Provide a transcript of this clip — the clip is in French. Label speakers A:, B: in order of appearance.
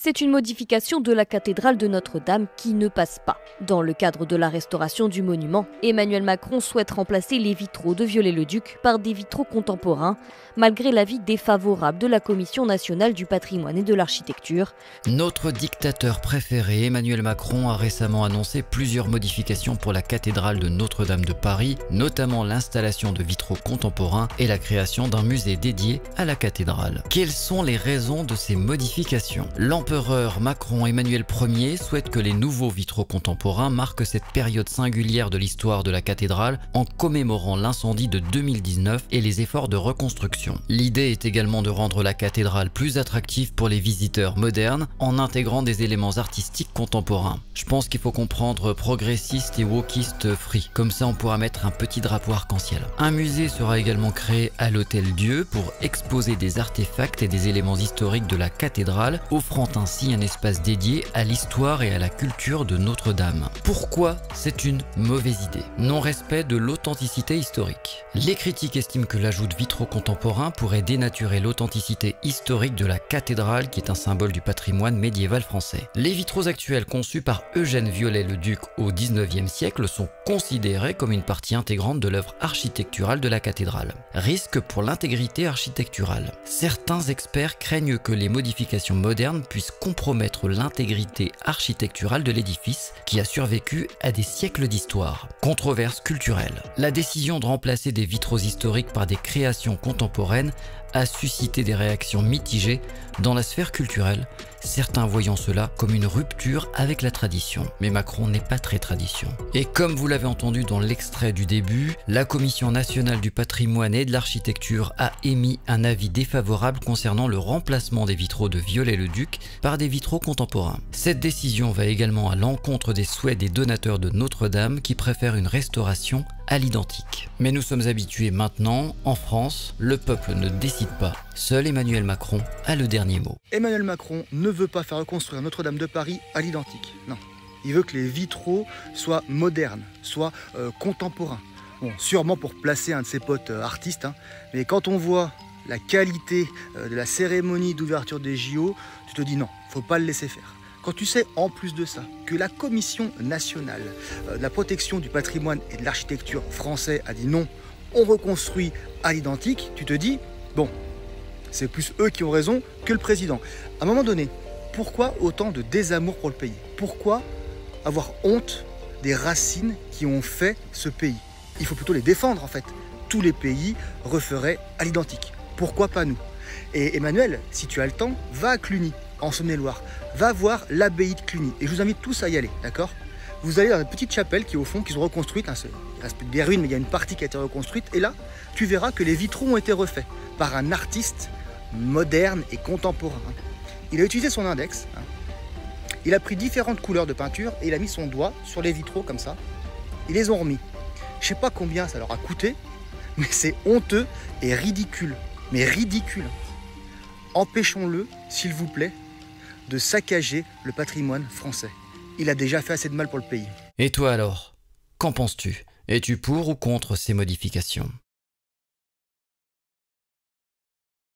A: C'est une modification de la cathédrale de Notre-Dame qui ne passe pas. Dans le cadre de la restauration du monument, Emmanuel Macron souhaite remplacer les vitraux de Viollet-le-Duc par des vitraux contemporains, malgré l'avis défavorable de la Commission nationale du patrimoine et de l'architecture.
B: Notre dictateur préféré, Emmanuel Macron, a récemment annoncé plusieurs modifications pour la cathédrale de Notre-Dame de Paris, notamment l'installation de vitraux contemporains et la création d'un musée dédié à la cathédrale. Quelles sont les raisons de ces modifications ? L'empereur Macron Emmanuel Ier souhaite que les nouveaux vitraux contemporains marquent cette période singulière de l'histoire de la cathédrale en commémorant l'incendie de 2019 et les efforts de reconstruction. L'idée est également de rendre la cathédrale plus attractive pour les visiteurs modernes en intégrant des éléments artistiques contemporains. Je pense qu'il faut comprendre progressiste et wokiste free, comme ça on pourra mettre un petit drapeau arc-en-ciel. Un musée sera également créé à l'Hôtel-Dieu pour exposer des artefacts et des éléments historiques de la cathédrale, offrant ainsi un espace dédié à l'histoire et à la culture de Notre-Dame. Pourquoi c'est une mauvaise idée? Non-respect de l'authenticité historique. Les critiques estiment que l'ajout de vitraux contemporains pourrait dénaturer l'authenticité historique de la cathédrale qui est un symbole du patrimoine médiéval français. Les vitraux actuels conçus par Eugène Viollet-le-Duc au XIXe siècle sont considérés comme une partie intégrante de l'œuvre architecturale de la cathédrale. Risque pour l'intégrité architecturale. Certains experts craignent que les modifications modernes puissent compromettre l'intégrité architecturale de l'édifice qui a survécu à des siècles d'histoire. Controverse culturelle. La décision de remplacer des vitraux historiques par des créations contemporaines a suscité des réactions mitigées dans la sphère culturelle, certains voyant cela comme une rupture avec la tradition. Mais Macron n'est pas très tradition. Et comme vous l'avez entendu dans l'extrait du début, la Commission nationale du patrimoine et de l'architecture a émis un avis défavorable concernant le remplacement des vitraux de Viollet-le-Duc par des vitraux contemporains. Cette décision va également à l'encontre des souhaits des donateurs de Notre-Dame qui préfèrent une restauration à l'identique. Mais nous sommes habitués maintenant, en France, le peuple ne décide pas. Seul Emmanuel Macron a le dernier mot.
C: Emmanuel Macron ne veut pas faire reconstruire Notre-Dame de Paris à l'identique. Non. Il veut que les vitraux soient modernes, soient contemporains. Bon, sûrement pour placer un de ses potes artistes, hein, mais quand on voit la qualité de la cérémonie d'ouverture des JO, tu te dis non, faut pas le laisser faire. Quand tu sais en plus de ça que la Commission nationale de la protection du patrimoine et de l'architecture français a dit non, on reconstruit à l'identique, tu te dis bon, c'est plus eux qui ont raison que le président. À un moment donné, pourquoi autant de désamour pour le pays? Pourquoi avoir honte des racines qui ont fait ce pays? Il faut plutôt les défendre en fait. Tous les pays referaient à l'identique. Pourquoi pas nous? Et Emmanuel, si tu as le temps, va à Cluny, en Saône-et-Loire. Va voir l'abbaye de Cluny. Et je vous invite tous à y aller, d'accord? Vous allez dans une petite chapelle qui est au fond, qu'ils ont reconstruite. Hein, il reste des ruines, mais il y a une partie qui a été reconstruite. Et là, tu verras que les vitraux ont été refaits par un artiste moderne et contemporain. Il a utilisé son index. Hein. Il a pris différentes couleurs de peinture et il a mis son doigt sur les vitraux comme ça. Ils les ont remis. Je sais pas combien ça leur a coûté, mais c'est honteux et ridicule. Mais ridicule. Empêchons-le, s'il vous plaît, de saccager le patrimoine français. Il a déjà fait assez de mal pour le pays.
B: Et toi alors, qu'en penses-tu? Es-tu pour ou contre ces modifications?